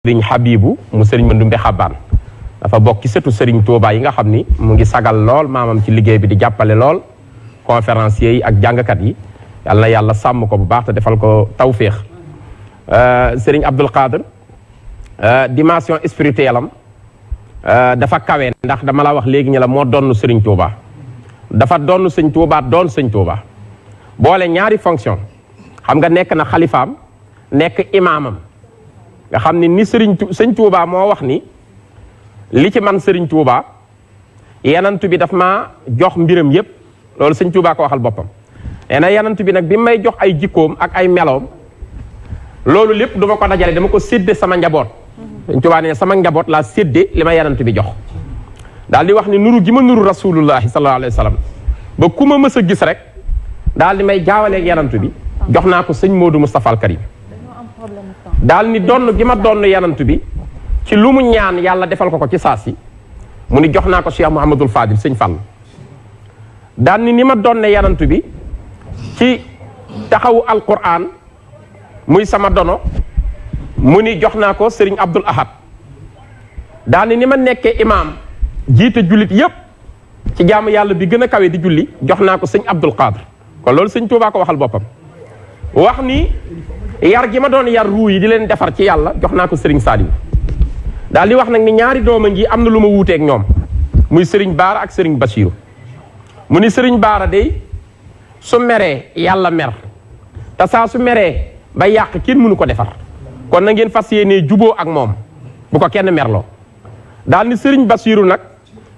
sëriñ Habibu mu sëriñ Mandumbe Xabaan dafa bokk ci sëtu sëriñ Touba yi nga xam ni mu ngi sagal lool maamam ci liggéey bi di jàppale lool conférenciers yi ak jàngkat yi yàlla na yàlla sàmm ko bu baax te defal ko tawféex sëriñ Abdul Qadir dimension spirituelle am dafa kawe ndax dama la wax léegi ñu la moo doon sëriñ Touba dafa doon sëñ Touba doon sëñ Touba boole ñaari fonction xam nga nekk na xalifaam nekk imaamam nga xam ni sëñ Touba moo wax ni li ci man sëriñ Touba yanantu bi daf ma jox mbiram yépp loolu sëñ Touba ko waxal boppam nee na yanantu bi nag bi may jox ay jikkoom ak ay meloom loolu lépp duma ko dajale dama ko sédde sama njaboot sëñ Touba ne sama njaboot laa sédde li ma yanantu bi jox daal di wax ni nuru gi ma nuru rasulullahi sallallahu alayhi wa sallam ba ku ma mës a gis rek daal di may jaawaleeg yanantu bi jox naa ko sëñ Modou Moustapha al Karim daal ni donn gi ma donn yanantu bi ci lu mu ñaan yàlla defal ko ci saasi mu ni jox naa ko Cheikh Mouhamadul Fadil sëñ Fall daal ni ma donne yanantu bi ci taxawu alquran muy sama dono mu ni jox naa ko Serigne Abdul Ahad daal ni ma nekkee imaam jiite jullit yépp ci jaamu yàlla bi gën a kawe di julli jox naa ko sëñ Abdul Qadir kon loolu sëñ Tuubaa ko waxal boppam wax ni yar gi ma doon yar ruu yi di leen defar ci yàlla jox naa ko Serigne Saliou daal di wax nag ni ñaari dooma ngi am na lu ma wuuteeg ñoom muy Serigne Baara ak Serigne Bassirou mu ni Serigne Baara day su meree yàlla mer te saa su meree ba yàq kenn mënu ko defar kon na ngeen fas yéenee juboo ak moom bu ko kenn merloo daal ni Serigne Bassirou nag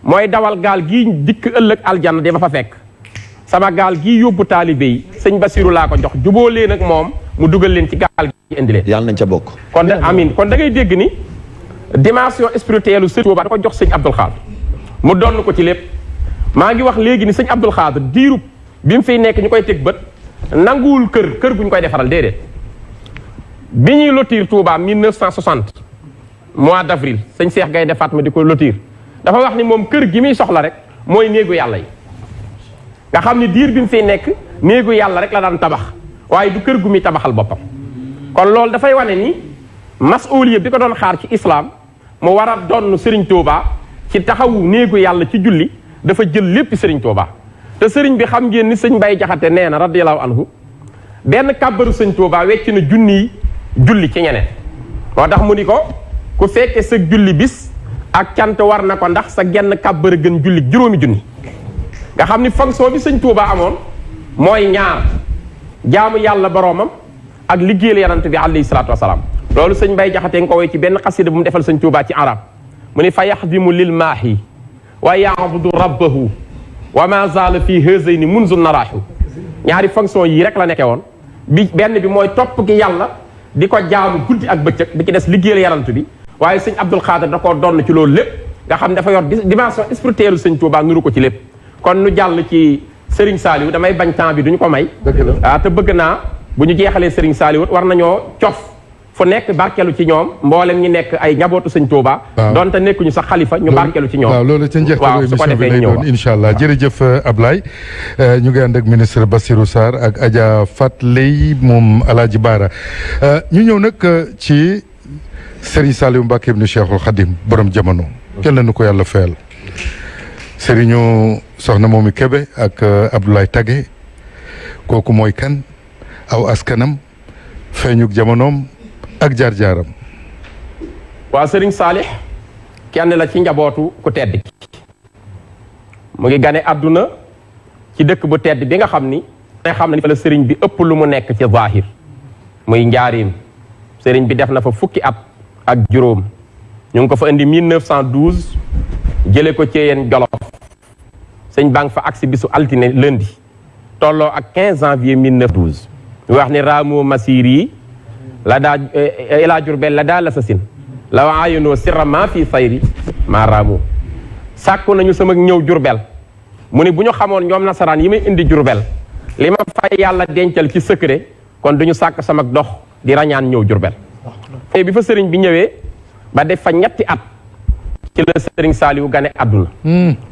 mooy dawal gaal gii dikk ëllëg aljanna di ma fa fekk sama gaal gii yóbbu taalibe yi sëñ Bassirou laa ko jox juboo leen ak moom mu dugal leen ci gaal gi indi leen yàlla nañ ca bokk kon amin kon da ngay dégg ni dimension spirituelle sëñ Touba da ko jox sëñ Abdul Xaadir mu donn ko ci lépp maa ngi wax léegi ni sëñ Abdul Xaadir diirub bi mu fiy nekk ñu koy teg bët nanguwul kër gu ñu koy defaral déedéet bi ñuy lotir Touba 1960 mois d'avril sëñ Cheikh Gaynde Fatma di ko lotir dafa wax ni moom kër gi muy soxla rek mooy néegu yàlla yi nga xam ni diir bi mu fiy nekk néegu yàlla rek la daan tabax waaye du kër gu muy tabaxal boppam kon loolu dafay wane ni masuuliya bi ko doon xaar ci islam mu war a donn Serigne Touba ci taxawu néegu yàlla ci julli dafa jël lépp Serigne Touba te Serigne bi xam ngeen ni sëñ Mbay Jaxate nee na radiyallahu anhu benn kàbbaru sëñ Touba wecc na junniy julli ci ñeneen moo tax mu ni ko ku fekke sa julli bis ak cant war na ko ndax sa genn kàbbara gën julli juróomi junni nga xam ni fonction bi sëñ Touba amoon mooy ñaar jaamu yàlla boroomam ak liggéeyal yanant bi alayhi salaatu wasalaam loolu sëñ Mbay Jaxate nga ko woy ci benn xasida bu mu defal sëñ Touba ci arab mu ni fa yaxdimu lil maahi wa yaabudu rabbahu wa ma zaala fii hazayni munzu naraahu ñaari fonction yii rek la nekkee woon bi benn bi mooy topp gi yàlla di ko jaamu guddi ak bëccëg bi ci des liggéeyal yanant bi waaye sëñ Abdul Xaadir da koo donn ci loolu lépp nga xam ne dafa yor dimension spirituelle sëñ Touba nuru ko ci lépp kon nu jàll ci Serigne Saliou damay bañ temps bi duñu ko may te bëgg naa bu ñu jeexalee Serigne Saliou war nañoo cof fu nekk barkelu ci ñoom mboolem ñi nekk ay njabootu sëñ Touba donte nekkuñu sax xalifa ñu barkelu ci ñoom waaw loolu ca njeextalu émission bi lay doon incha allah jërëjëf Ablaye ñu ngi ànd ak ministre Bassirou Sarr ak Adja Fat Lay moom Alaaji Baara ñu ñëw nag ci Serigne Saliou Mbacké ibn Cheikhul Khadim borom jamono kenn la nu ko yàlla fayal Serigne soxna Momi Kébé ak Abdoulaye Tagué kooku mooy kan aw askanam feeñuk jamonoom ak jaar-jaaram waaw Serigne Salih kenn la ci njabootu ku tedd ki mu ngi gane àdduna ci dëkk bu tedd bi nga xam ni xam na ni fa la Serigne bi ëpp lu mu nekk ci zahir muy njaarim Serigne bi def na fa fukki at ak juróom ñu ngi ko fa indi 1912 jële ko Ceyeen Jolof sëñ baa ngi fa agsi bisu altine lundi tolloo ak 15 janvier 1912 ñu wax ni raamu masir yi la daa ilaa Jurbel la daa la sa sin la waayonoo sirra maa fii sayri maa raamu sàkku nañu sama ñëw Jurbel mu ni bu ñu xamoon ñoom nasaraan yi may indi Jurbel li ma fay yàlla dencal ci secret kon duñu sàkk sama dox di rañaan ñëw Jurbel te bi fa sëriñ bi ñëwee ba def fa ñetti at ci la Serigne Saliou gane àdduna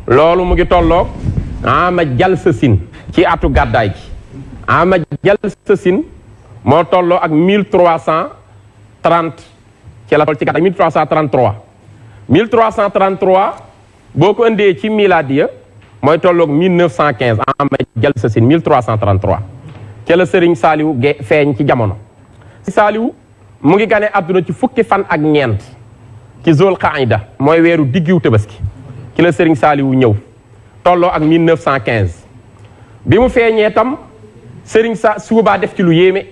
loolu mu ngi tolloog ama jal sa sin ci atu gàddaay gi ama jal sa sin moo tolloo ak 1330 ci la toll ci gàddaay 1333 1333 boo ko indee ci miladiya mooy tolloog 1915 ama jal sa sin 1333 ci la Serigne Saliou feeñ ci jamono. Saliou mu ngi gane àdduna ci fukki fan ak ñeent ci Zul Qaida mooy weeru diggiw Tabaski ci la Serigne Saliou ñëw tolloo ak 1915 bi mu feeñee tam Serigne Touba def ci lu yéeme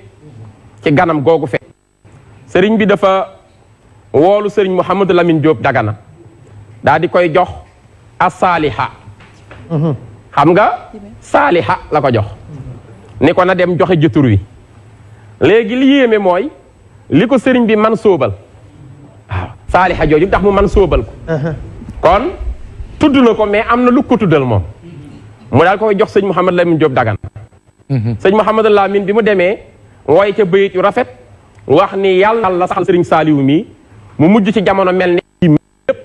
ci ganam googu feeñ. Serigne bi dafa woolu Serigne Mouhamadou Lamine Diop Dagana daa di koy jox as-Saaliha xam nga Saaliha la ko jox ni ko na dem joxe jëtur wi léegi li yéeme mooy li ko Serigne bi man sóobal waaw Saaliha jooju ndax mu man sóobal ko kon tudd na ko mais am na lu ko tuddal moom mu daal koy jox sëñ Mouhamadou Lamine Diop Dagana sëñ Mouhamadou Lamine bi mu demee wooy ca bayit yu rafet wax ni yàlla la saxal Serigne Saliou mii mu mujj ci jamono mel ni yëpp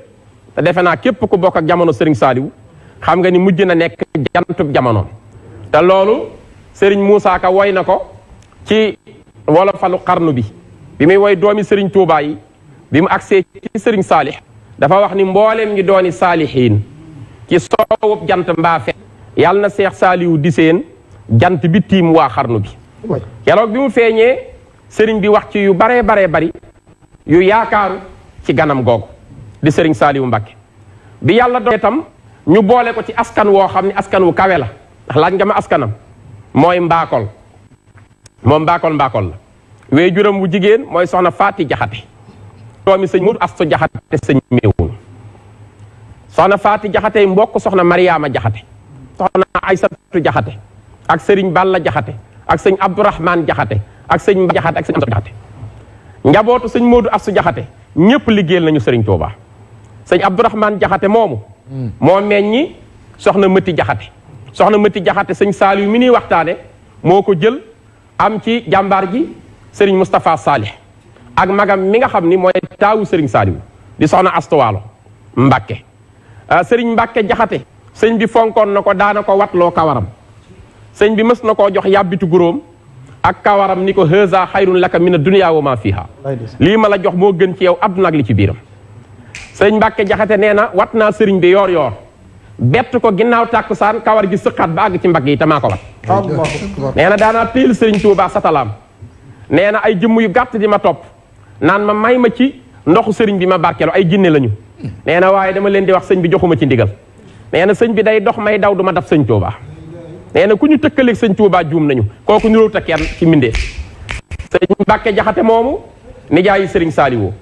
te defe naa képp ku bokk ak jamono Serigne Saliou xam nga ni mujj na nekk jantub jamono te loolu Serigne Moussa Ka woy na ko ci wolofalu xarnu bi muy woy doomi Serigne Touba yi bi mu agsee ci Serigne Salih dafa wax ni mboolem ñi dooni saalihiin ci soowub jant mbaa fe yàlla na Seex Saliou di seen jant bi tiim waa xarnu bi keroog bi mu feeñee Serigne bi wax ci yu baree bari yu yaakaaru ci ganam googu di Serigne Saliou Mbacké bi yàlla doon itam ñu boole ko ci askan woo xam ne askan wu kawe la ndax laaj nga ma askanam mooy mbaakol moom mbaakol la wee juram wu jigéen mooy soxna Faati Jaxate doomi sëñ Mudu Astu Jaxate sëñ Meewun soxna Faati Jaxate mbokk soxna Mariama Jaxate soxna Aysatu Jaxate ak Serigne Balla Jaxate ak sëñ Abdourahman Jaxate ak sëñ Jaxate ak sëñ Amsatu Jaxate njabootu sëñ Moodu Astu Jaxate ñëpp liggéeyal nañu Serigne Touba sëñ Abdourahman Jaxate moomu moo meññi soxna Mëti Jaxate soxna Mëti Jaxate sëñ Saliou mi ñuy waxtaane moo ko jël am ci jàmbaar ji Serigne Moustapha Salih ak magam mi nga xam ni mooy taawu Serigne Saliou di soxna Astuwaalo Mbakke Serigne Mbakke Jaxate sëñ bi fonkoon na ko daana ko watloo kawaram sëñ bi mës na koo jox yàbbitu guróom ak kawaram ni ko haza xayrun laka mina dunya wa ma fiha lii ma la jox moo gën ci yow àdduna ak li ci biiram sëñ Mbàkke Jaxate nee na wat naa sëriñ bi yoor bett ko ginnaaw tàkkusaan kawar gi sëqaat ba àgg ci mbagg yi te maa ko wat nee na daanaa téel sëriñ Tuubaa satalaam nee na ay jëmm yu gàtt di ma topp naan ma may ma ci ndoxu sëriñ bi ma barkeelu ay jinne lañu nee na waaye dama leen di wax sëñ bi joxuma ci ndigal nee na sëñ bi day dox may daw du ma dab sëñ Tuubaa nee na ku ñu tëkkaleeg sëñ Tuubaa juum nañu kooku niróo ak kenn ci mbindee sëñ Mbàkke Jaxate moomu nijaayi sëriñ Saliou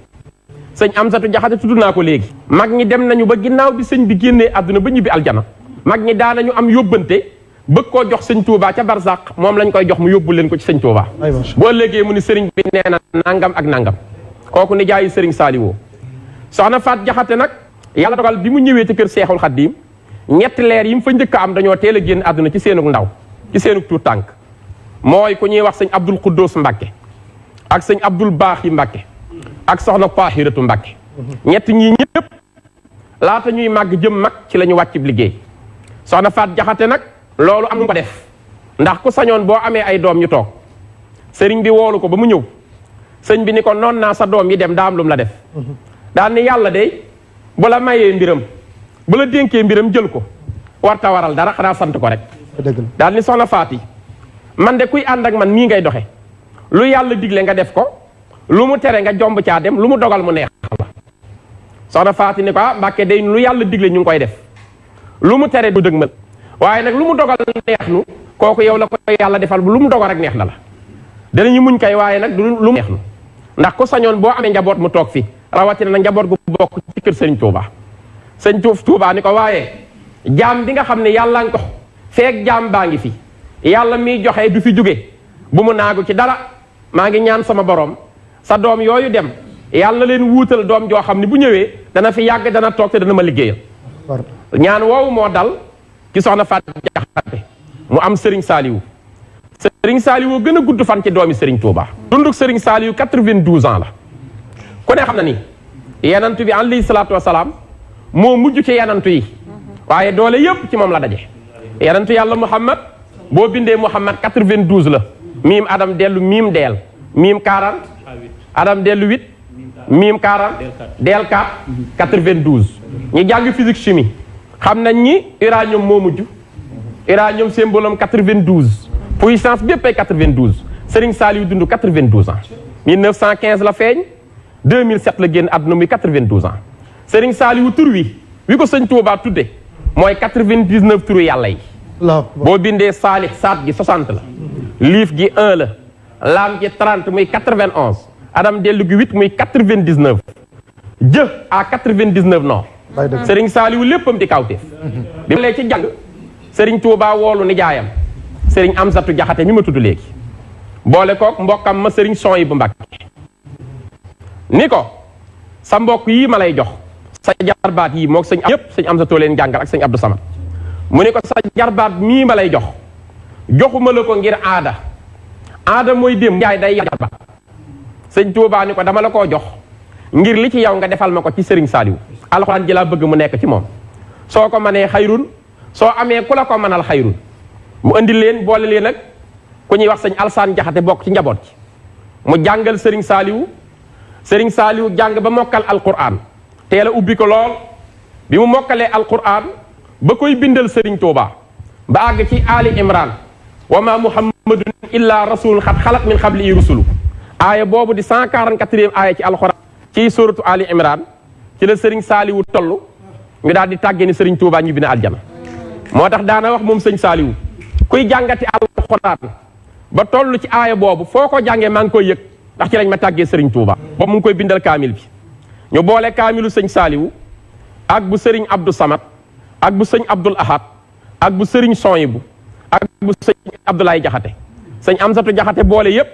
sëñ Amsatu Jaxate tudd naa ko léegi mag ñi dem nañu ba ginnaaw bi sëñ bi génnee àdduna ba ñibbi aljana mag ñi daanañu am yóbbante bëgg koo jox sëñ Tuubaa ca barsàq moom lañ koy jox mu yóbbu leen ko ci sëñ Tuubaa boo léegi mu ni sëriñ bi nee na nangam ak nangam kooku nijaayi sëriñ Saliou soxna Faat Jaxate nag yàlla dogal bi mu ñëwee ci kër Seexul Xaddiim ñetti leer yi mu fa njëkk a am dañoo teel a génn àdduna ci seenug ndaw ci seenug tuut tànk mooy ku ñuy wax sëñ Abdul Quddus Mbàkke ak sëñ Abdul Baaxi Mbàkke ak soxna Tahiratu Mbàkke ñett ñii ñëpp laata ñuy màgg jëm mag ci la ñu wàcc liggéey soxna Faat Jaxate nag loolu am ko def ndax ku sañoon boo amee ay doom ñu toog sëriñ bi woolu ko ba mu ñëw sëñ bi ni ko noon naa sa doom yi dem daa am lu mu la def daal ni yàlla de bu la mayee mbiram bu la dénkee mbiram jël ko warta waral dara xanaa sant ko rek daal ni soxna Faati man de kuy ànd ak man nii ngay doxe lu yàlla digle nga def ko lu mu tere nga jomb caa dem lu mu dogal mu neex la soxna Faati ni ko Mbàkke day lu yàlla digle ñu ngi koy def lu mu tere du dëgmal waaye nag lu mu dogal neex nu kooku yow la ko yàlla defal lu mu dogal rek neex na la danañu muñ kay waaye nag du lu mu neex nu ndax ku sañoon boo amee njaboot mu toog fi rawatina nag njaboot gu bokk ci kër Sëriñ Tuubaa sëñ Tuubaa ni ko waaye jaam bi nga xam ne yàlla nga ko feek jaam baa ngi fi yàlla miy joxe du fi jóge bu mu naagu ci dara maa ngi ñaan sama borom sa doom yooyu dem yàlla na leen wuutal doom joo xam ne bu ñëwee dana fi yàgg dana toog te dana ma liggéeyal ñaan woowu moo dal ci soxna Faat Jaxate mu am Serigne Saliou Serigne Saliou gën a gudd fan ci doomi Serigne Touba dunduk Serigne Saliou 92 ans la ku ne xam na ni yenantu bi alayhi salaatu wasalaam moo mujj ci yenantu yi waaye doole yëpp ci moom la daje yenantu yàlla Muhammad boo bindee Muhammad 92 la miim Adam dellu miim deel miim 40 Adam dellu 8 mim 40 del 4 92 ñi jàng physique chimie xam nañ ni uranium moo mujj uranium symbole am 92 puissance bépp ay 92 Serigne Saliou dund 92 ans 1915 la feeñ 2007 la génn àdduna muy 92 ans Serigne Saliou tur wi ko sëñ Touba tudde mooy 99 turu yàlla yi boo bindee saalix saat gi 60 la liif gi 1 la laam gi 30 muy 91 adam dellu gi 8 muy 99 jë à 99 non Serigne Saliou léppam di kawteef bi mu lee ci jàng Serigne Touba woolu nijaayam Serigne Amsatu Jaxate mi ma tudd léegi boole kook mbokkam ma Serigne Souhaïbou Mbacké ni ko sa mbokk yii ma lay jox sa jarbaat yii moog sëñ yëpp sëñ Amsatu leen jàngal ak sëñ Abdou Samad mu ni ko sa jarbaat mii ma lay jox joxuma la ko ngir aada mooy démb njaay day jarbaat sëñ Touba ni ko dama la koo jox ngir li ci yow nga defal ma ko ci Serigne Saliou alxuraan ji laa bëgg mu nekk ci moom soo ko mënee xayrun soo amee ku la ko mënal xayrun mu indi leen boole leen nag ku ñuy wax sëñ Alsaan Jaxate bokk ci njaboot ci mu jàngal Serigne Saliou jàng ba mokkal alquran teel a ubbi ko lool bi mu mokkalee alquran ba koy bindal Serigne Touba ba àgg ci Ali Imran wa ma muhammadun illa rasulun xat xalat min xablihi rusulu aaya boobu di 144e aaya ci alquran ci suratu Ali Imran ci la Serigne Saliou toll ñu daal di tàggee ni Serigne Touba ñibbi na aljana moo tax daana wax moom sëñ Saliou kuy jàngati alquran ba toll ci aaya boobu foo ko jàngee maa ngi koy yëg ndax ci lañ ma tàggee Serigne Touba boobu mu ngi koy bindal kaamil bi ñu boole kaamilu sëñ Saliou ak bu Serigne Abdou Samad ak bu sëñ Abdoul Ahad ak bu Serigne Souhaïbou ak bu sëñ Abdoulaye Jaxate sëñ Amsatu Jaxate boole yépp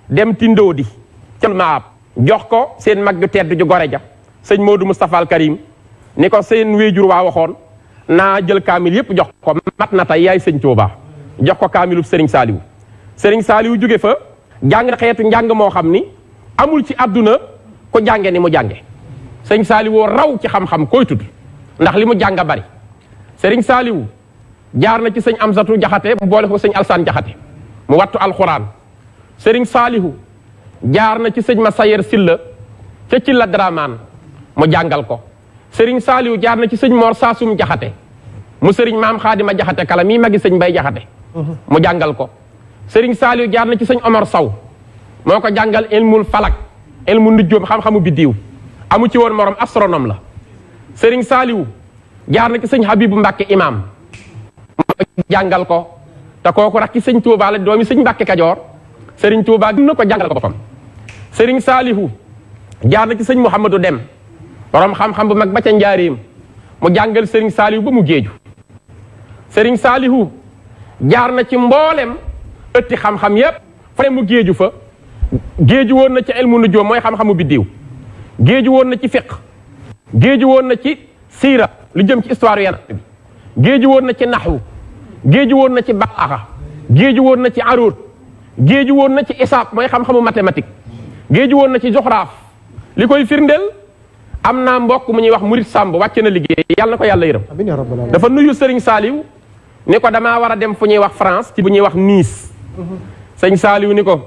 dem tindoo di ca maab jox ko seen mag ju tedd ju gore ja sëñ Modou Moustapha Al Karim ni ko seen wéejur waa waxoon naa jël kaamil yépp jox ko mat na tey yaay sëñ Touba jox ko kaamilu Serigne Saliou jóge fa jàng xeetu njàng moo xam ni amul ci àdduna ko jànge ni mu jànge sëñ Saliou raw ci xam-xam koy tudd ndax li mu jàng bari Serigne Saliou jaar na ci sëñ Amsatu Jaxate mu boole ko sëñ Alsaan Jaxate mu wattu alxuraan Serigne Saliou jaar na ci sëñ Masayer Silla ca ci la Draman mu jàngal ko Serigne Saliou jaar na ci sëñ Mor Saasum Jaxate mu Serigne Maam Xaadima Jaxate kala mii magi sëñ Bay Jaxate mu jàngal ko Serigne Saliou jaar na ci sëñ Omar Saw moo ko jàngal ilmul falak ilmu nujjoom xam-xamu biddiw amu ci woon morom astronome la Serigne Saliou jaar na ci sëñ Habibu Mbàkke imam mu jàngal ko te kooku rak ci sëñ Touba la doomi sëñ Mbàkke Kajoor Serigne Touba gën na ko jàngal ko boppam Serigne Saliou jaar na ci sëñ Mouhamadou Dem borom xam-xam bu mag ba ca njaareem mu jàngal Serigne Saliou ba mu géeju Serigne Saliou jaar na ci mboolem ëtti xam-xam yépp fa mu géeju fa géeju woon na ci ilmu nujum mooy xam-xamu biddiw géeju woon na ci fiqh géeju woon na ci siira lu jëm ci histoire yonent bi géeju woon na ci naxwu géeju woon na ci balaaxa géeju woon na ci aruut géeju woon na ci isaab mooy xam-xamu mathématique géeju woon na ci joxraaf li koy firndeel am naa mbokk mu ñuy wax Murit Samb wàcc na liggéey yàlla na ko yàlla yërëm dafa nuyu Serigne Saliou ni ko damaa war a dem fu ñuy wax France ci bu ñuy wax Nice sëñ Saliou ni ko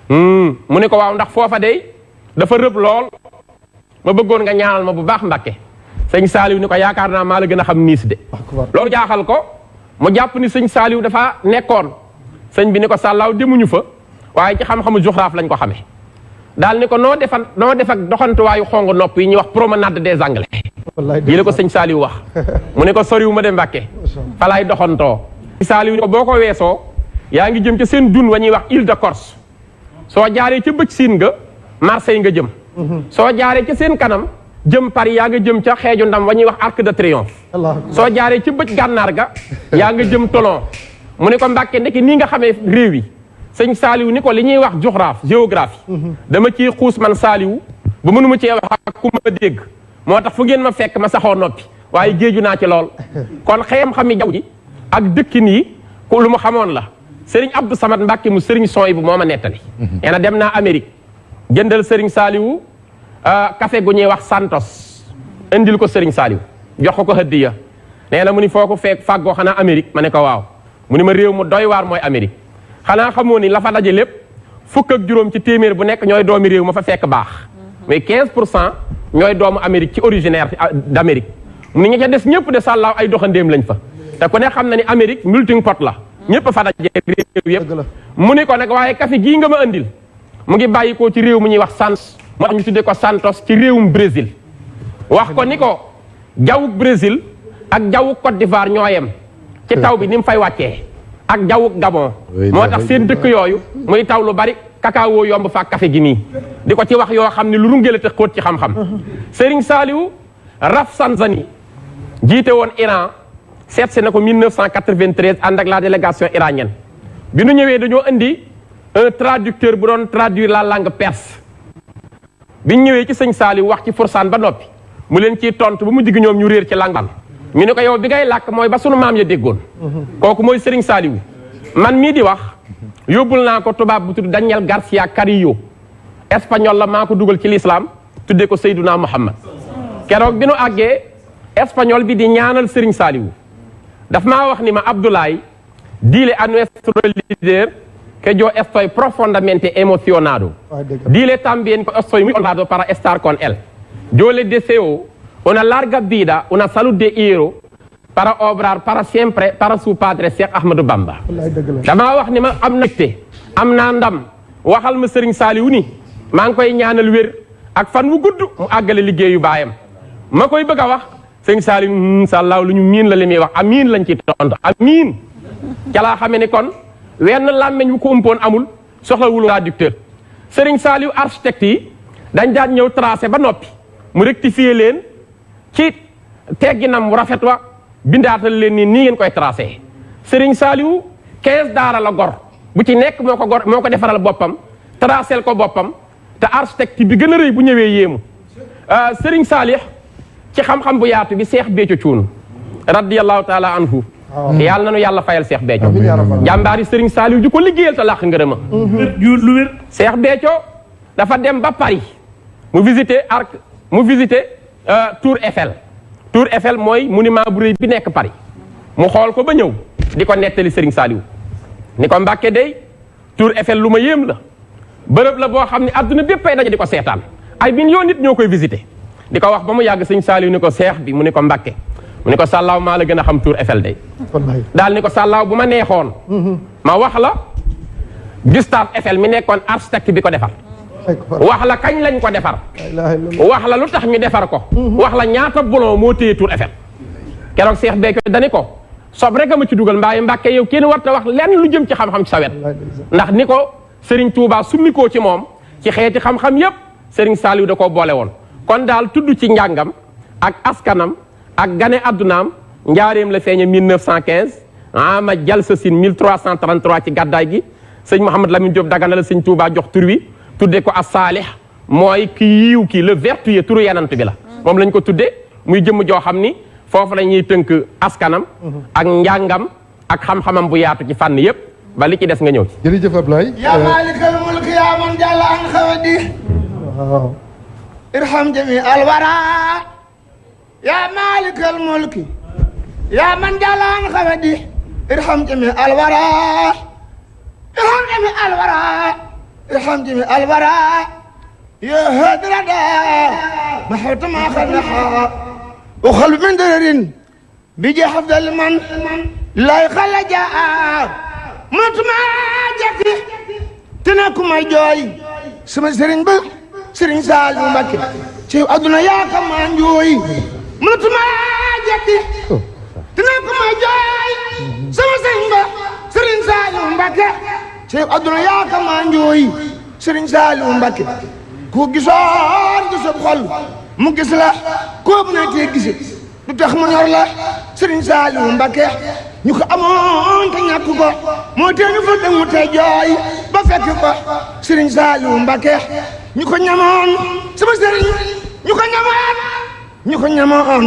mu ni ko waaw ndax foofa de dafa rëb lool ma bëggoon nga ñaanal ma bu baax Mbàkke sëñ Saliou ni ko yaakaar naa maa la gën a xam Nice de loolu jaaxal ko mu jàpp ni sëñ Saliou dafa nekkoon sëñ bi ni ko sàllaaw demuñu fa waaye ci xam-xamu joxraaf lañ ko xamee daal ni ko noo def ak doxantuwaayu xong nopp yi ñuy wax promenade des Anglais yi la ko sëñ Saliou wax mu ne ko soriwu ma de Mbàkke fa laay doxantoo Saliou ni ko boo ko weesoo yaa ngi jëm ca seen dun wa ñuy wax Île de Corse soo jaaree ca bëj siin nga Marseille nga jëm soo jaaree ca seen kanam jëm Paris yaa nga jëm ca xeeju ndam wa ñuy wax Arc de Triomphe soo jaaree ca bëj gànnaar ga yaa nga jëm Toulon mu ne ko Mbàkke ndekki nii nga xamee réew yi sëñ Saliou ni ko li ñuy wax géographie dama ciy xuus man Saliou ba mënuma cee wax ak ku ma dégg moo tax fu ngeen ma fekk ma saxoo noppi waaye géeju naa ci lool kon xam-xami jaww ji ak dëkkin yi ku lu mu xamoon la Serigne Abdou Samad Mbàkke mu Serigne Souhaïbou moo ma nettali nee na dem naa Amérique jëndal Serigne Saliou café gu ñuy wax Santos indil ko Serigne Saliou jox ko hëddiya nee na mu ni foo ko fekk fàggoo xanaa Amérique ma ne ko waaw mu ni ma réew mu doy waar mooy Amérique xanaa xamoo ni la fa daje lépp fukk ak juróom ci téeméer bu nekk ñooy doomi réew ma fa fekk baax mais 15% ñooy doomu Amérique ci originaire d'Amérique mu ni ña ca des ñëpp de sàllaaw ay doxandéem lañ fa te ku ne xam na ni Amérique melting pot la ñëpp fa daje réew yëpp mu ni ko nag waaye café gii nga ma andil mu ngi bàyyi ko ci réew mu ñuy wax Santos moo tax ñu tuddee ko Santos ci réewum Brésil wax ko ni ko jawwuk Brésil ak jawwuk Côte d'Ivoire ñoo yem ci taw bi ni mu fay wàccee ak jawwuk Gabon moo tax seen dëkk yooyu muy taw lu bari cacao yomb fa café gi nii di ko ci wax yoo xam ne lu rungale te xóot ci xam-xam Serigne Saliou Rafsanjani jiite woon Iran seet si na ko 1993 ànd ak la délégation iranienne bi nu ñëwee dañoo indi un traducteur bu doon traduire la langue perse bi ñu ñëwee ci sëñ Saliou wax ci forsaan ba noppi mu leen ciy tontu ba mu digg ñoom ñu réer ci langue ñu ne ko yow bi ngay làkk mooy ba sunu maam ya déggoon kooku mooy Serigne Saliou man mii di wax yóbbul naa ko tubaab bu tudd Daniel Garcia Carillo espagnol la maa ko dugal ci l'islam tuddee ko Seydouna Muhammad keroog bi nu àggee espagnol bi di ñaanal Serigne Saliou daf maa wax ni ma Abdoulaye dile a nuestro líder que yo estoy profundamente emocionado dile también que estoy muy honrado para estar con él yo le deseo una larga vida una salud de hierro para obrar para siempre para su padre Cheikh Ahmadou Bamba damaa wax ni ma am na te am naa ndam waxal ma Serigne Saliou ni maa ngi koy ñaanal wér ak fan wu gudd mu àggale liggéeyu baayam ma koy bëgg a wax Serigne Saliou sàllaaw lu ñu miin la li muy wax amiin lañ ci tontu amiin ca laa xamee ni kon wenn làmmeñ wu ko umpoon amul soxlawul traducteur Serigne Saliou architecte yi dañ daan ñëw tracé ba noppi mu rectifier leen ci tegginam mu rafet wa bindaatal leen nii ngeen koy tracé Serigne Saliou 15 daara la gor bu ci nekk moo ko defaral boppam tracel ko boppam te architecte bi gën a rëy bu ñëwee yéemu Serigne Saliou ci xam-xam bu yaatu bi Cheikh Béthio Thioune radiyallahu taala anhu yàlla nanu yàlla fayal Cheikh Béthio jàmbaari Serigne Saliou ji ko liggéeyal te làq ngërëma lu wér Cheikh Béthio dafa dem ba Paris mu visité Tour Eiffel mooy monument bu rëy bi nekk Paris mu xool ko ba ñëw di ko nettali Serigne Saliou ni ko Mbàkke day Tour Eiffel lu ma yéem la bërëb la boo xam ne adduna bépp ay daje di ko seetaan ay millions nit ñoo koy visité di ko wax ba mu yàgg Serigne Saliou ni ko seex bi mu ni ko Mbàkke mu ni ko sàllaaw maa la gën a xam Tour Eiffel day daal ni ko sàllaaw bu ma neexoon ma wax la Gustave Eiffel mi nekkoon architecte bi ko defar wax la kañ lañ ko defar wax la lu tax ñu defar ko wax la ñaata boulon moo téye Tour Eiffel keroog Cheikh Béthio dani ko sob rek a ma ci dugal mbaaye Mbàkke yow kenn war ta wax lenn lu jëm ci xam-xam ci sa wet ndax ni ko Serigne Touba summikoo ci moom ci xeeti xam-xam yépp Serigne Saliou da koo boole woon kon daal tudd ci njàngam ak askanam ak gane addunaam njaareem la feeñe 1915 ama jalsasin 1333 ci gàddaay gi sëñ Mouhamed Lamine Diop Dagana la sëñ Touba jox tur wi tudde ko as-saalih mooy ki yiiw ki le vertueux turu yenant bi la moom lañ ko tudde muy jëmm joo xam ni foofu la ñuy tënk askanam ak njàngam ak xam-xamam bu yaatu ci fànn yépp ba li ci des nga ñëw ci jërëjëf Ablaye yaa maalikal mulki yaa man jàlla an xawadi irham jami alwara yaa maalikal mulki yaa man jàlla an xawadi irham jami alwara irham jami alwara irham jami alwara ya hadrada mahawta ma khanaha وخل من درر بيجي حفظ من لا يخلجا متما جاكي تناكو ما جوي سما سيرين با سيرين سالو مكي تي ادنا يا كمان جوي متما جاكي تناكو ما جوي سما سيرين با سيرين سالو مكي تي ادنا يا كمان جوي سيرين سالو مكي كو غيسون غيسو خول mu gis la kooku na tee gise lu tax mu ñor la Serigne Saliou Mbacké ñu ko amoon te ñàkk ko moo tee ñu fa dem mu tey jooy ba fekk ko Serigne Saliou Mbacké ñu ko ñamoon sama Serigne ñu ko ñamoon ñu ko ñamoon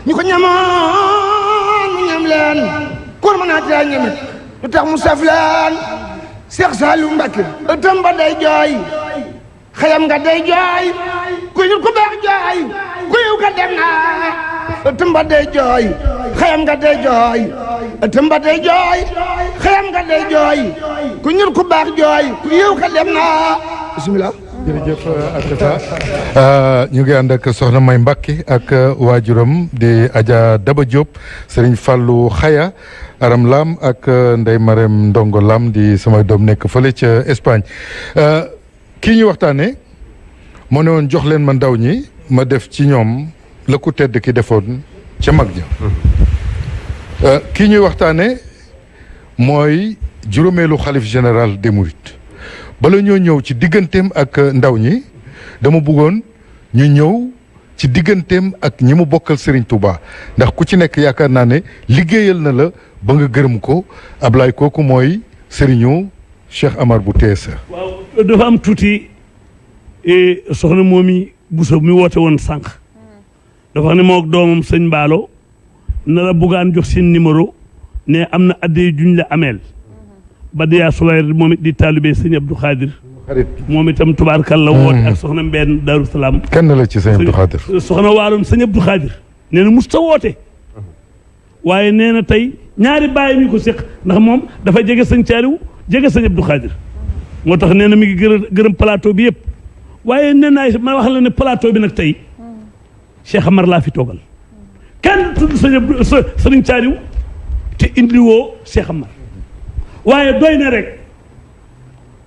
ñu ko ñamoon mu ñam leen koor mën naa tee ñamit lu tax mu saf leen Cheikh Saliou Mbacké ëttam ba day jooy xayam nga day jooy ku ñu ko baax jooy ku yiw ka dem na tëmba day jooy xayam nga day jooy tëmba day jooy xayam nga day jooy ku ñu ko baax jooy ku yiw ka dem na bismillah jërëjëf Akasa ñu ngi ànd ak soxna May Mbacke ak waajuram di Adja Daba Diop Serigne Fallou Xaya Aram Lam ak Ndeye Marème Ndongo Lam di samay doom nekk fële ca Espagne kii ñu waxtaanee moo ne woon jox leen ma ndaw ñi ma def ci ñoom la ku tedd ki defoon ca mag ja kii ñuy waxtaanee mooy juróomeelu xalif général des Mourides. bala ñoo ñëw ci digganteem ak ndaw ñi dama bëggoon ñu ñëw ci digganteem ak ñi mu bokkal Serigne Touba ndax ku ci nekk yaakaar naa ne liggéeyal na la ba nga gërëm ko Ablaye kooku mooy Serigne Cheikh Amar bu TSE. waaw dafa am tuuti soxna moomi Bousso mi woote woon sànq dafa xam ne moo ak doomam sëñ Mballo na la buggaan jox seen numéro ne am na addee juñ la ameel. Badiya Soulayr moom it di taalibe sëñ Abdou Khadir moom itam tubaarkàlla woote ak soxna Mbène Darou Salaam. kenn la ci sëñ Abdou Khadir. soxna waaroon sëñ Abdou Khadir nee na musta woote waaye nee na tey ñaari bàyyi mi ko séq ndax moom dafa jege sëñ Saaliw jege sëñ Abdou Khadir moo tax nee na mi ngi gërëm plateau bi yëpp waaye nee naa ma wax la ne plateau bi nag tey Cheikh Amar laa fi toogal kenn tudd sëñ Saaliw te indiwoo Cheikh Amar waaye doy na rek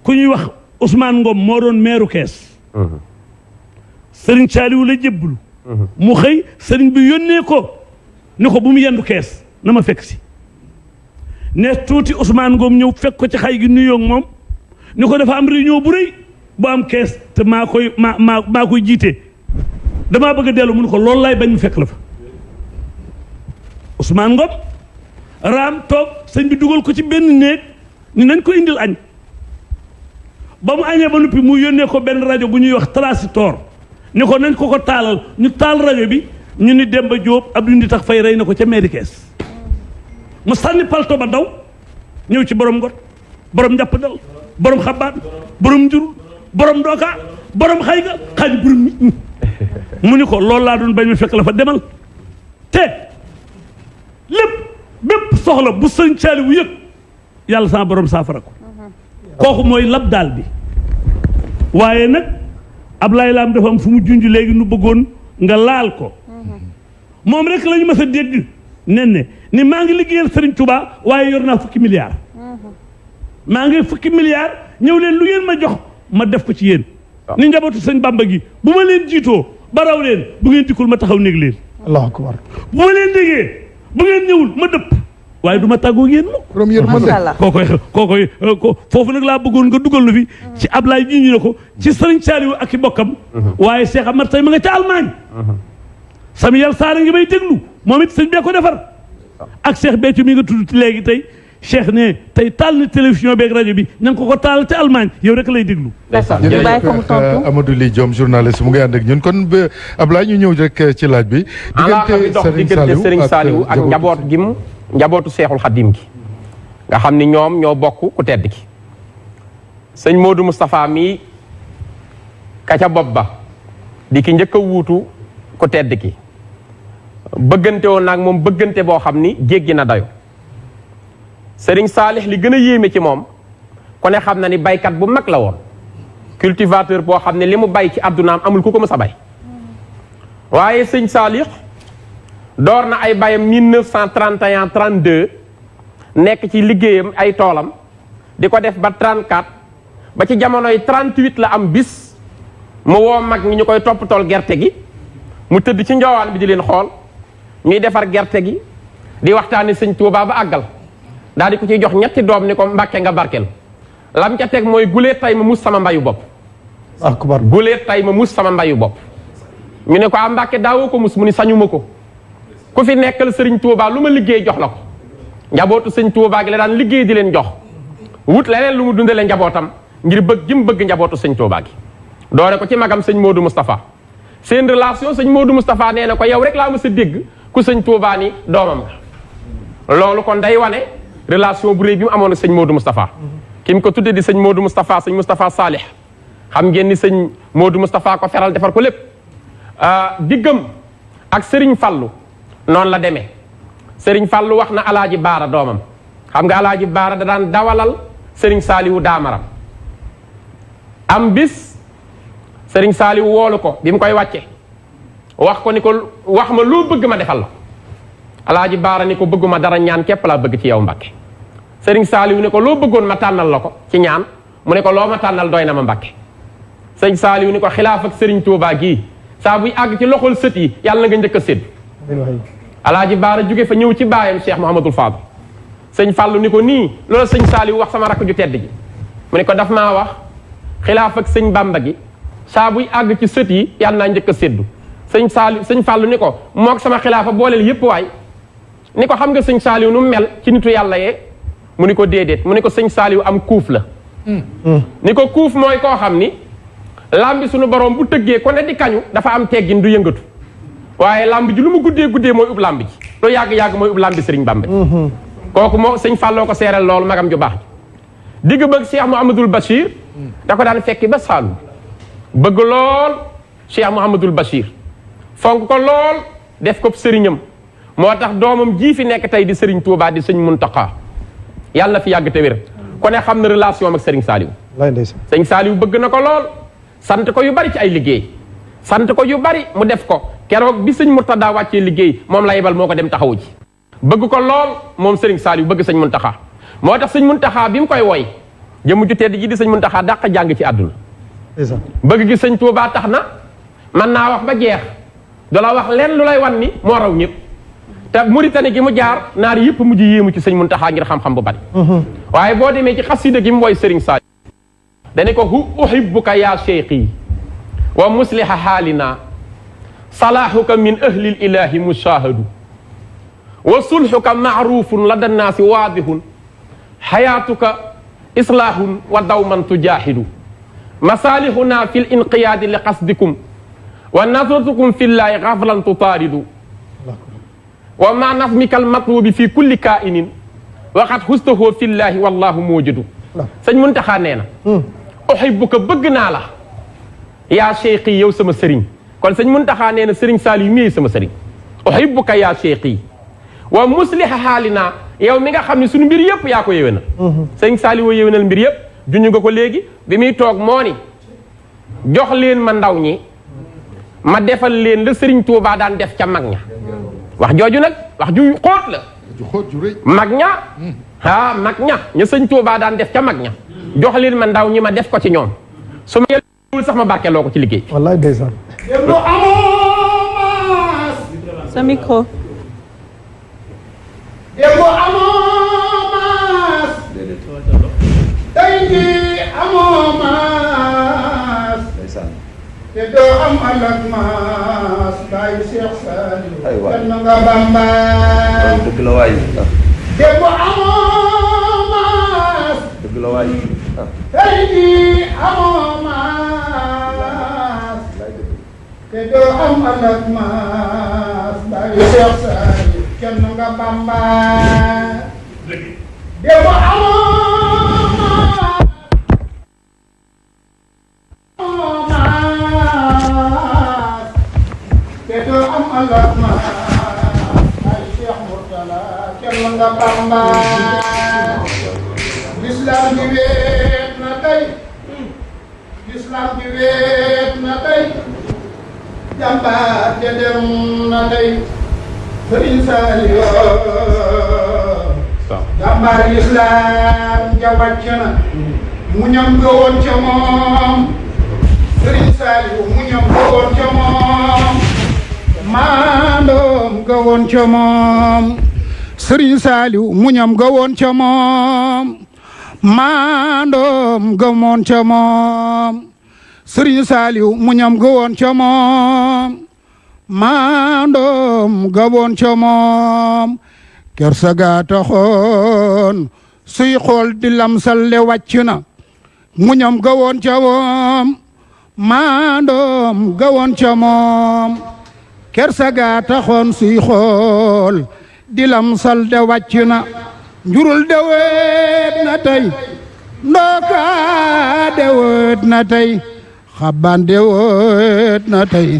ku ñuy wax Ousmane Ngom moo doon meeru Kees Serigne Saliou la jébbulu mu xëy Serigne bi yónnee ko ni ko bu mu yendu Kees na ma fekk si ne tuuti Ousmane Ngom ñëw fekk ko ci xay gi nuyoo moom ni ko dafa am réunion bu rëy bu am Kees te maa koy jiite damaa bëgg a dellu mu ne ko loolu laay bañ mu fekk la fa Ousmane Ngom raam toog sëñ bi dugal ko ci benn néeg ni nañ ko indil añ ba mu añee ba noppi mu yónnee ko benn rajo bu ñuy wax Transistor ni ko nañ ko taalal ñu taal rajo bi ñu ni Demba Diop Abdou Ndi tax fay rey na ko ca mairie Kees mu sànni palto ba daw ñëw ci borom ngot borom njàpp dal borom xabaat borom njurul borom dooka borom xay ga xaaj borom nit ñi mu ni ko loolu laa doon bañ mu fekk la fa demal te lépp bépp soxla bu sëñ Saaliwu yëg yàlla sama borom saafara ko kooku mooy lab daal bi waaye nag Ablaye Lam dafa am fu mu junj léegi nu bëggoon nga laal ko moom rek la ñu mës a dégg nen ni maa ngi liggéeyal Serigne Touba waaye yor naa fukki milliards maa ngi fukki milliards ñëw leen lu ngeen ma jox ma def ko ci yéen ni njabootu sëñ Bamba gi bu ma leen jiitoo ba raw leen bu ngeen dikkul ma taxaw néeg leen allahu akbar bu ma leen déggee bu ngeen ñëwul ma dëpp waaye du ma tàggoo yéen ma première kookoy foofu nag laa bëggoon nga dugal lu fi ci Ablaye ji ñu ne ko ci Serigne Saliou ak i bokkam waaye Cheikh Amar tey ma nga ca Allemagne sami yàlla saara ngi may déglu moom it sëñ bee ko defar ak Cheikh Béthio mi nga tudd léegi tey Cheikh ne tey taal na télévision beeg rajo bi ña ngi ko taal te Allemagne yow rek lay déglu. Amadou Ly Diom journaliste mu ngi ànd ak ñun kon Ablaye ñu ñëw rek ci laaj bi. diggante Serigne Saliou ak njaboot gi mu njabootu Seexul Xadim gi nga xam ni ñoom ñoo bokk ku tedd ki sëñ Modou Moustapha mi ka ca bopp ba di ki njëkk a wuutu ku tedd ki bëggante woon nag moom bëggante boo xam ni jéggi na dayo Serigne Saalix li gën a yéeme ci moom ku ne xam na ni baykat bu mag la woon cultivateur boo xam ne li mu bay ci addunaam amul ku ko mës a bay waaye sëñ Saalix door na ay bayam 1931 32 nekk ci liggéeyam ay toolam di ko def ba 34 ba ci jamonoy 38 la am bis mu woo mag ñi ñu koy topp tool gerte gi mu tëdd ci njoowaan bi di leen xool ñuy defar gerte gi di waxtaani sëñ Tuubaa ba àggal daal di ko ciy jox ñetti doom ni ko Mbàkke nga barkel lam ca teg mooy gulee tay ma mus sama mbayu bopp akbar gulee tay ma mus sama mbayu bopp ñu ne ko a Mbàkke daawoo ko mus mu ni sañuma ko ku fi nekkal sëriñ Tuubaa lu ma liggéey jox la ko njabootu sëñ Tuubaa gi la daan liggéey di leen jox wut leneen lu mu dundale njabootam ngir bëgg gi mu bëgg njabootu sëñ Tuubaa gi doore ko ci magam sëñ Modou Moustapha seen relation sëñ Modou Moustapha nee na ko yow rek laa mës a dégg ku sëñ Tuubaa ni doomam nga loolu kon day wane relation bu réy bi mu amoon ak sëñ Modou Moustapha ki mu ko tuddee di sëñ Modou Moustapha sëñ Moustapha Salih xam ngeen ni sëñ Modou Moustapha ko feral defar ko lépp diggam ak Serigne Fallou noonu la demee Serigne Fallou wax na alaaji Baara doomam xam nga alaaji Baara da daan dawalal Serigne Saliou daamaram am bis sëriñ Saaliw woolu ko bi mu koy wàcce wax ko ni ko wax ma loo bëgg ma defal la alaaji baara ni ko bëgguma dara ñaan képp laa bëgg ci yow Mbàkke sëriñ Saaliw ni ko loo bëggoon ma tànnal la ko ci ñaan mu ne ko loo ma tànnal doy na ma Mbàkke sëriñ Saaliw ni ko xilaaf ak sëriñ Tuubaa gii saa buy àgg ci loxol sët yi yàlla na nga njëkk a sédd alaaji baara jóge fa ñëw ci baayam Cheikh Mouhamadul Fadal sëñ Fàllu ni ko nii loolu sëñ Saaliw wax sama rakk ju tedd ji mu ne ko daf maa wax xilaaf ak sëñ Bamba gi saa buy àgg ci sët yi yàlla naa njëkk a séddu sëñ Fàllu ni ko moog sama xilaafa booleel yépp waay ni ko xam nga sëñ Saaliw nu mel ci nitu yàlla yee mu ni ko déedéet mu ni ko sëñ Saaliw am kuuf la ni ko kuuf mooy koo xam ni lambi suñu borom bu tëggee ko ne di kañu dafa am teggin du yëngatu waaye lamb ji lu mu guddee mooy ub lamb ji lu yàgg-yàgg mooy ub lambi sëriñ Bamba kooku moo sëñ Fàlloo ko seeral loolu magam ju baax ji digg bëgg Cheikh Mouhamadoul Bachir da ko daan fekki ba Saalum bëgg lool Cheikh Mouhamadoul Bachir fonk ko lool def ko sëriñam moo tax doomam jii fi nekk tey di sëriñ Touba di sëñ Muntaxa yàlla na fi yàgg te wér ku ne xam na relation ak sëriñ Saaliw sëñ Saaliw bëgg na ko lool sant ko yu bari ci ay liggéey sant ko yu bari mu def ko keroog bi sëñ Murtada wàccee liggéey moom la yebal moo ko dem taxawu ji bëgg ko lool moom sëriñ Saaliw bëgg sëñ Muntaxa moo tax sëñ Muntaxa bi mu koy woy jëmu ju tedd ji di sëñ Muntaxa dàq jàng ci àdduna bëgg gi sëñ Touba tax na mën naa wax ba jeex du la wax leen lu lay wan ni moo raw ñëpp te Mauritanie gi mu jaar naar yëpp mujj yéemu ci sëñ Muntaxa ngir xam-xam bu bari waaye boo demee ci xasida gi mu woy sëriñ Saaliw dane ko uhibbuka ya cheikhi wa musliha xaalina salaahuka min ahli ilahi mushahadu wa sulhuka maarufun lada nnaasi waadihun xayaatuka islaahun wa dawman tujaahidu masalihuna fi linqiyaadi li qasdikum wa nazartukum fi llahi gaflan tutaaridu wa ma nasmika almatlubi fi kulli kainin waxat xustahu fi llahi wallahu muujidu sëñ Muntaxa nee na uhibbuka bëgg naa la yaa cheikhi yow sama sëriñ kon sëñ Muntaxa nee na sëriñ Saaliw mii sama sëriñ uhibbuka yaa cheikhi wa musliha xaalina yow mi nga xam ne suñu mbir yëpp yaa ko yéwénal sëriñ Saaliw wa yéwénal mbir yëpp juñu nga ko léegi bi muy toog moo ni jox leen ma ndaw ñi ma defal leen la sëriñ Tuubaa daan def ca mag ña wax jooju nag wax ju xóot la mag ña mag ña ña sëñ Tuubaa daan def ca mag ña jox leen ma ndaw ñi ma def ko ci ñoom su ma yelwul sax ma barkeloo ko ci liggéey wallaay ndeysaan sa micro démb amoo maas tey jii amoo maas te doo am alak maas bàyyi Cheikh Saaliw kenn nga Bamba dëgg la waay démb amoo maas dëgg la waay tey jii amoo maas te doo am alak maas bàyyi Cheikh Saaliw kenn nga Bamba démb amoo maas te doo am alak maas ay Cheikh Murtala kenn nga Bamba l'islam bi weet na tey l'islam bi weet na tey jàmbaar ja dem na tey Sëriñ Saaliw jàmbaar l'islam ja wàcc na mu ñam ga woon ca moom Sëriñ Saaliw mu ñam ga woon ca moom maandoom ga woon ca moom Sëriñ Saaliw mu ñam ga woon ca moom maandoom ga woon ca moom Sëriñ Saaliw mu ñam ga woon ca moom maandoom ga woon ca moom kersa ga taxoon suy xool di lamsalle wàcc na mu ñam ga woon ca moom maandoom ga woon ca moom kersa ga taxoon suy xool di lamsal de wàcc na njurul de weet na tey ndooka de weet na tey xaban de weet na tey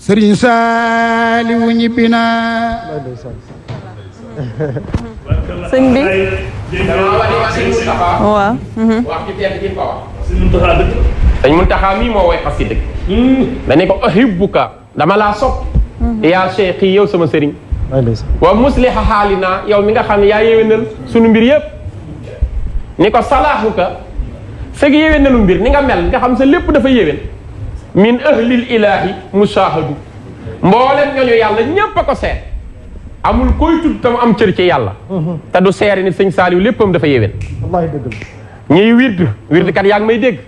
Sëriñ Saaliw ñibbi na sëñ bi waaw wax ci tedd gi ko wax sëñ Muntaxa mii moo woy xasida dañu ko uhibbuka dama laa sopp yaa cheikh yow sama sëriñ wa musliha xaalina yow mi nga xam ne yaa yéwénal sunu mbir yëpp ni ko salaahuka sëg yéwénalu mbir ni nga mel nga xam sa lépp dafa yéwén min ahlil ilahi mushahadu mboolem ñooñu yàlla ñépp a ko seet amul koy tudd tam am cër ci yàlla te du seere ni sëñ Saliou léppam dafa yéwén wallaahi dëgg la ñuy wird kat yaa ngi may dégg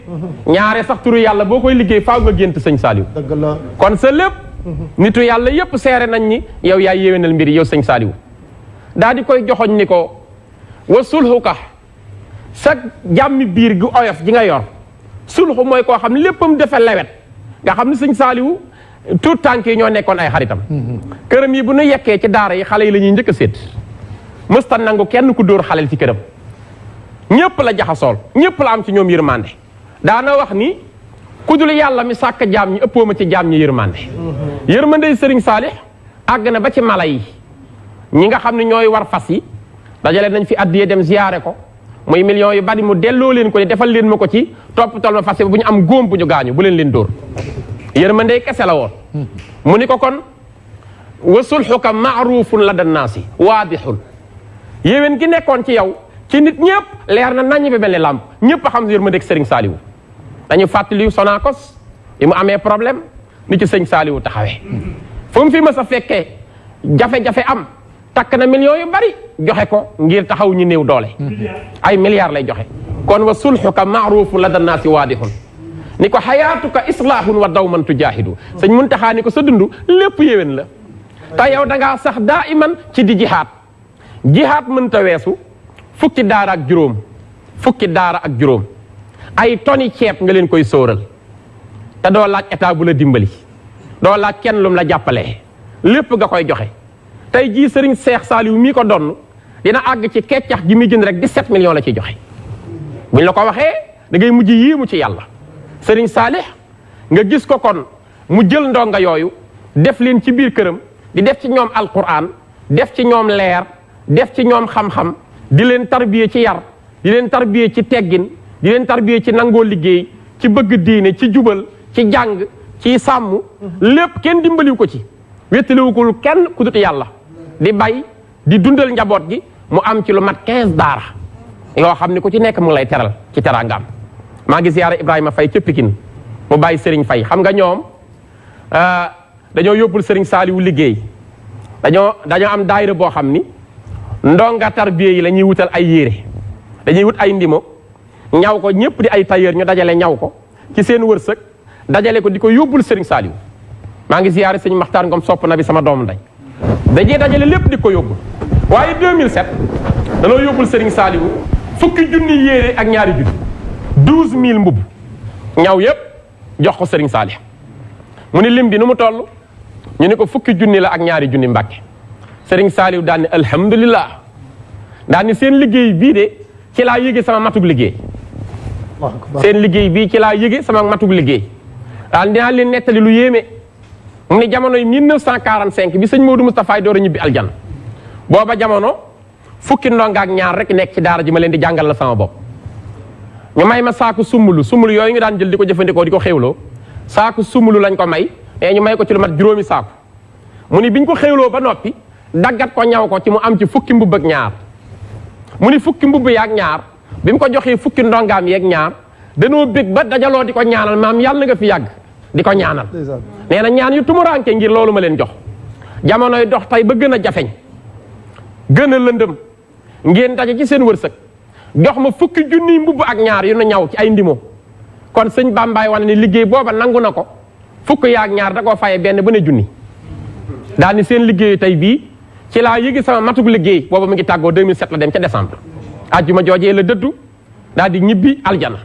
ñaare sax turu yàlla boo koy liggéey faaw nga gént sëñ Saliou dëgg la kon sa lépp nitu yàlla yépp seere nañ ni yow yaa yéwénal mbir yow sëñ Saliou daa di koy joxoñ ni ko wa sulhuka sa jàmmi biir gu oyof ji nga yor sulhu mooy koo xam ne léppam dafa lewet nga xam ne sëñ Saliou tout tànk yi ñoo nekkoon ay xaritam këram yi bu nu yekkee ci daara yi xale yi la ñuy njëkk a séet mësta nangu kenn ku dóor xaleel ci këram ñépp la jaxasool ñépp la am ci ñoom yërmande daana wax ni ku dul yàlla mi sàkk jaam ñi ëppoo ma ci jaam ñi yërmande yërmande sëriñ Saalix àgg na ba ci mala yi ñi nga xam ne ñooy war fas yi dajale nañ fi addiyee dem ziyaare ko muy millions yu bari mu delloo leen ko ni defal leen ma ko ci toppatoo ma fas yi bu ñu am góom bu ñu gaañu bu leen dóor yërmande kese la woon mu ni ko kon wa sulhuka maarufun la dannaasi waadixul yéwén gi nekkoon ci yow ci nit ñëpp leer na nañ bi mel ni làmp ñëpp a xam yërmandeeg sëriñ Saliou dañu fàttali Sonacos yi mu amee problème ni ci sëñ Saliou taxawee fu mu fi mës a fekkee jafe-jafe am takk na millions yu bari joxe ko ngir taxaw ñu néew doole ay milliards lay joxe kon wa sulhuka maarufun la dannaasi waadixul ni ko xayaatuka islaahun wa dawman tujaahidu sëñ Muntaxa ni ko sa dund lépp yéwén la te yow da ngaa sax daa iman ci di jihaad mënta weesu fukki daara ak juróom ay toni ceeb nga leen koy sóoral te doo laaj état bu la dimbali doo laaj kenn lum la jàppalee lépp nga koy joxe tey jii sëriñ Seex Saaliw mii ko donn dina àgg ci keccax gi muy jënd rek 17 millions la ciy joxe buñ la ko waxee da ngay mujj yéemu ci yàlla sëriñ Saalix nga gis ko kon mu jël ndonga yooyu def leen ci biir këram di def ci ñoom alquran def ci ñoom leer def ci ñoom xam-xam di leen tarbiye ci yar di leen tarbiye ci teggin di leen tarbiye ci nangoo liggéey ci bëgg diine ci jubal ci jàng ci sàmm lépp kenn dimbaliwu ko ci wéttaliwu ko kenn ku dut yàlla di bay di dundal njaboot gi mu am ci lu mat 15 daara yoo xam ne ku ci nekk mu lay teral ci teraangaam maa ngi ziyaara Ibrahima Faye ca Pikine mu bàyyi Serigne Faye xam nga ñoom dañoo yóbbul Serigne Saliou liggéey dañoo am daayira boo xam ni ndonga tarbiye yi la ñuy wutal ay yére dañuy wut ay ndimo ñaw ko ñëpp di ay tailleur ñu dajale ñaw ko ci seen wërsëg dajale ko di ko yóbbul Serigne Saliou maa ngi ziyaare sëñ Maxtaar Ngom sopp na bi sama doomu nday dañuy dajale lépp di ko yóbbul waaye 2007 danoo yóbbul Serigne Saliou fukki junni yére ak ñaari junni 12000 mbubb ñaw yépp jox ko Serigne Saliou mu ni lim bi nu mu toll ñu ni ko fukki junni la ak ñaari junni Mbàkke Serigne Saliou daan ni alhamdulilah daan ni seen liggéey bii de ci laa yëge sama matug liggéey seen liggéey bii ci laa yëge sama matug liggéey daal dinaa leen nettali lu yéeme mu ni jamonoy 1945 bi sëñ Modou Moustapha door a ñibbi aljan booba jamono fukki ndonga ak ñaar rek nekk ci daara ji ma leen di jàngal la sama bopp ñu may ma saaku sumulu yooyu ñu daan jël di ko jëfandikoo di ko xéwloo saaku sumulu lañ ko may mais ñu may ko ci lu mat juróomi saaku mu ni biñ ko xéwloo ba noppi daggat ko ñaw ko ci mu am ci fukki mbubb ak ñaar mu ni fukki mbubb yaak ñaar bi mu ko joxee fukki ndongaam yeeg ñaar danoo bég ba dajaloo di ko ñaanal maam yàlla nga fi yàgg di ko ñaanal nee na ñaan yu tumuraanke ngir loolu ma leen jox jamonoy dox tey ba gën a jafeñ gën a lëndëm ngeen daje ci seen wërsëg jox ma fukki junniy mbubb ak ñaar yu nu ñaw ci ay ndimo kon sëñ Bambaay wane ni liggéey booba nangu na ko fukk yaak ñaar da koo faye benn ba ne junni daal ni seen liggéey tey bii ci laa yëgi sama matug liggéey booba mu ngi tàggoo 2007 la dem ca décembre ajjuma joojee la dëddu daal di ñibbi aljana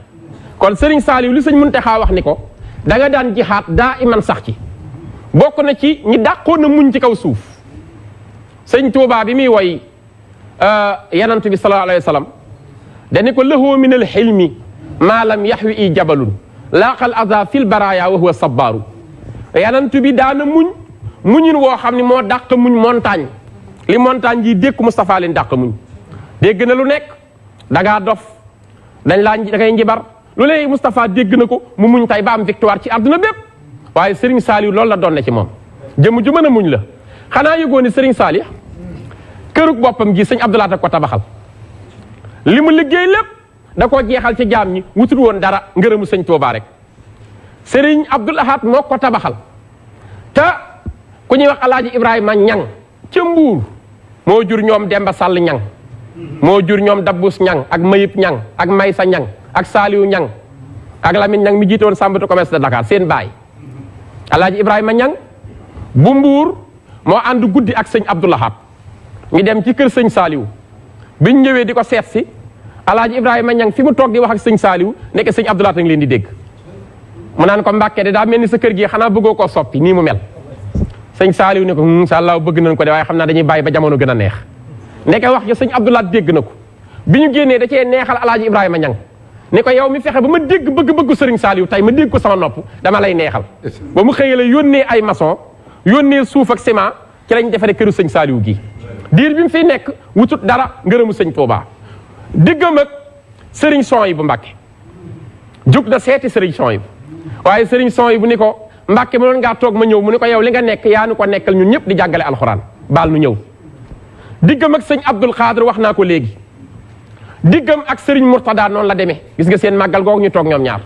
kon Serigne Saliou li sëñ Muntaxa wax ni ko da nga daan jihaat daa iman sax ci bokk na ci ñi dàqoon na muñ ci kaw suuf sëñ Tuubaa bi muy woy yanant bi sallallahu alayhi wa sallam dani ko lahu min al xilmi maa lam yaxwi i jabalun laaqal aza fil baraya wa huwa sabbaaru yanant bi daana muñin woo xam ne moo dàq muñ montagne li montagne yi dékku Moustapha leen dàq muñ dégg na lu nekk dangaa dof da ngay njibar lu lay Moustapha dégg na ko mu muñ tay ba am victoire ci àdduna bépp waaye Serigne Saliou loolu la doon ne ci moom jëmm ju mën a muñ la xanaa yëgoo ni Serigne Saliou kërug boppam gi sëñ Abdou Lahad a ko tabaxal li mu liggéey lépp da koo jeexal ci jaam ñi wutul woon dara ngërëmu sëñ Touba rek Serigne Abdou Lahad moo ko tabaxal te ku ñuy wax Alaaji Ibrahima Ñang ca Mbuur moo jur ñoom Demba Sall Ñang moo jur ñoom Dabbus Ñang ak Mayib Ñang ak Maysa Ñang ak Saliou Ñang ak Lamine Ñang mi jiite woon chambre de commerce de Dakar seen baay Alaaji Ibrahima Ñang bu Mbuur moo ànd guddi ak sëñ Abdou Lahad ñu dem ci kër sëñ Saliou biñ ñëwee di ko seet si Alaaji Ibrahima Ñang fi mu toog di wax ak sëñ Saliou nekk sëñ Abdou Lahad a ngi leen di dégg mu naan ko Mbàkke de daa mel ni sa kër gi xanaa bëggoo koo soppi nii mu mel sëñ Saliou ne ko incha allah bëgg nañ ko de waaye xam naa dañuy bàyyi ba jamono gën a neex ndeke wax ja sëñ Abdou Lahad dégg na ko bi ñu génnee da cee neexal Alaaji Ibrahima Ñang ne ko yow mi fexe ba ma dégg bëgg-bëggu sëriñ Saliou tey ma dégg ko sama nopp dama lay neexal ba mu xëyee la yónnee ay maçon yónnee suuf ak ciment ci lañ defaree këru sëñ Saliou gi diir bi mu fiy nekk wutut dara ngërëmu sëñ Touba diggam ak sëriñ Souhaïbou Mbàkke jug na seeti sëriñ Souhaïbou waaye sëriñ Souhaïbou ni ko Mbàkke mënoon ngaa toog ma ñëw mu ni ko yow li nga nekk yaa nu ko nekkal ñun ñëpp di jàngale alxuraan baal nu ñëw diggam ak sëñ Abdul Xaadir wax naa ko léegi diggam ak sëriñ Murtada noonu la demee gis nga seen màggal googu ñu toog ñoom ñaar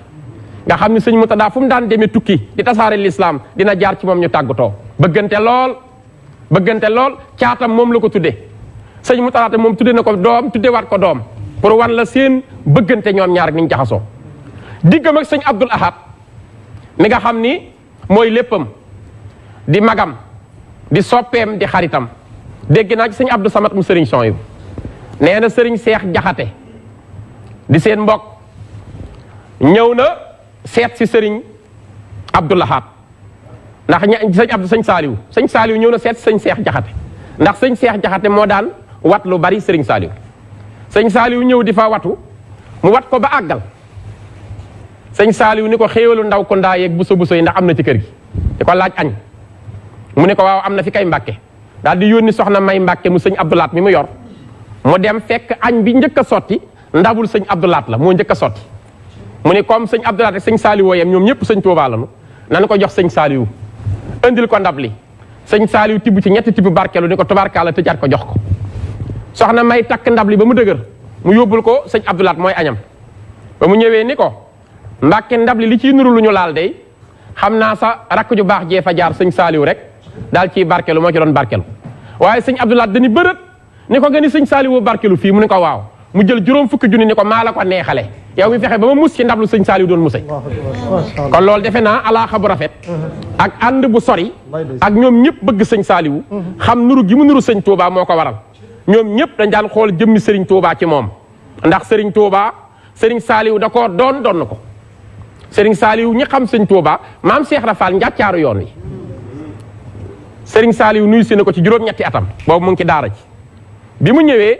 nga xam ne sëñ Murtada fu mu daan demee tukki di tasaare lislaam dina jaar ci moom ñu tàggatoo bëggante lool caatam moom la ko tudde sëñ Murtada moom tudde na ko doom tudde waat ko doom pour wan la seen bëggante ñoom ñaar ak ni ñu jaxasoo diggam ak sëñ Abdul Ahad mi nga xam ni mooy léppam di magam di soppeem di xaritam dégg naa ci sëñ Abdou Samad mu sëriñ Souhaïbou nee na sëriñ Seex Jaxate di seen mbokk ñëw na seet si sëriñ Abdou Lahad ndax sëñ Saliou ñëw na seet si sëñ Seex Jaxate ndax sëñ Seex Jaxate moo daan wat lu bari sëriñ Saliou ñëw di fa watu mu wat ko ba àggal sëñ Saliou ni ko xéewalu ndaw ko ndaa yeeg buso yi ndax am na ci kër gi di ko laaj añ mu ne ko waaw am na fi kay Mbàkke daal di yónni soxna May Mbàkke mu sëñ Abdou Lahad mi mu yor mu dem fekk añ bi njëkk a sotti ndabul sëñ Abdou Lahad la moo njëkk a sotti mu ne comme sëñ Abdou Lahad ak sëñ Saliou yem ñoom ñëpp sëñ Touba lañu nan ko jox sëñ Saliou indil ko ndab li sëñ Saliou tibb ci ñetti tibb barkeelu ni ko tubaarkaala tëjaat ko jox ko soxna May takk ndab li ba mu dëgër mu yóbbul ko sëñ Abdou Lahad mooy añam ba mu ñëwee ni ko Mbàkke ndab li ciy nuru lu ñu laal day xam naa sa rakk ju baax jee fa jaar sëñ Saliou rek daal ciy barkeelu moo ci doon barkeelu waaye sëñ Abdou Lahad dañu bërët ni ko nga ni sëñ Saliou barkeelu fii mu ni ko waaw mu jël juróom fukki junni ni ko maa la ko neexale yow mi fexe ba ma mus ci ndab lu sëñ Saliou doon musay kon loolu defe naa alaaxa bu rafet ak ànd bu sori ak ñoom ñëpp bëgg sëñ Saliou xam nuru gi mu nuru sëñ Touba moo ko waral ñoom ñëpp dañ daan xool jëmmi sëriñ Touba ci moom ndax sëriñ Touba sëriñ Saliou da koo doon ko sëriñ Saliou ñi xam sëñ Touba maam Cheikh Rafal njàccaaru yoon wi sëriñ Saliou nuyu si na ko ci juróom-ñetti atam boobu mu ngi ci daara ji bi mu ñëwee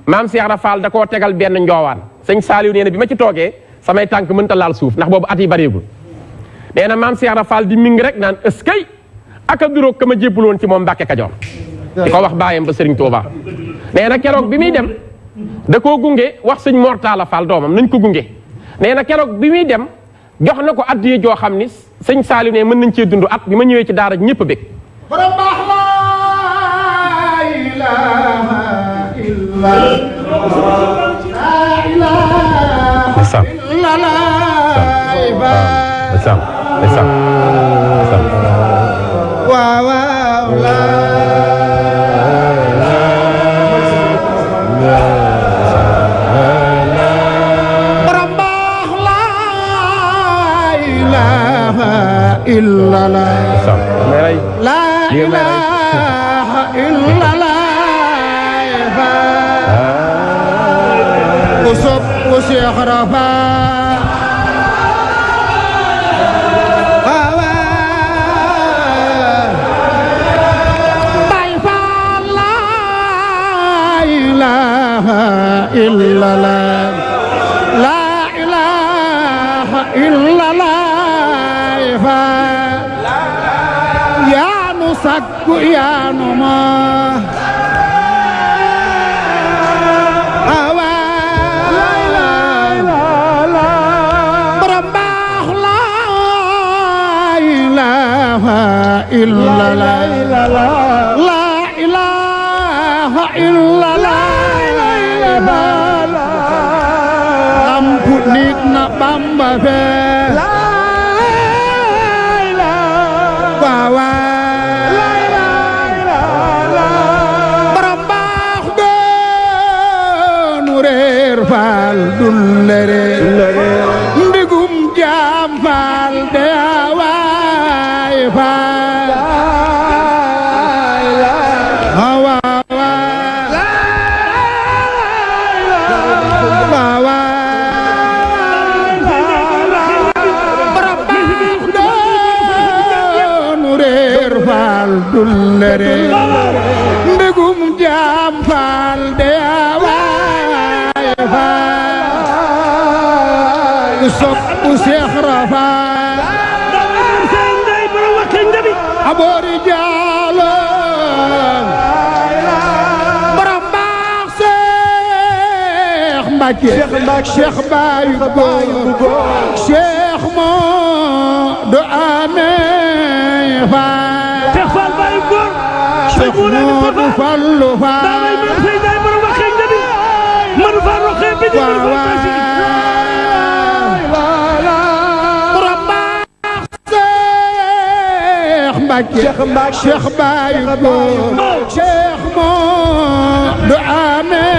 maam Cheikh Rafal da koo tegal benn njoowaan sëñ Saliou nee na bi ma ci toogee samay tànk mënta laal suuf ndax boobu at yi bareegul nee na maam Cheikh Rafal di ming rek naan ëskay ak a duróog ka ma jébbaloon ci moom Mbàkke Kajoor di ko wax baayam ba sëriñ Touba nee na keroog bi muy dem da koo gunge wax sëñ Mortala Fall doomam nañ ko gunge nee na keroog bi muy dem jox na ko addiye joo xam ni sëñ Saliou ne mën nañ cee dund at bi ma ñëwee ci daara ñëpp a bég borom baax la ilaha illa la ilaha illallah usub usyakh rafa illallah la ilaha illallah ya nu sakku ya nu ma awa la ilaha illallah إلا الله لا إله إلا الله lampu nit na Bamba fee waawa borom baax doonu reer faal dun lere mbigum jaam faal de waay faal dullere mbégum jaam faal de waay faal soppu Seex Rafaal aboori jaalo borom baax Seex Mbàkke Seex baayu góor Seex Moodu Amee Faal Cheikh Modou Fallou Fall Cheikh Baye Cheikh Modou Amé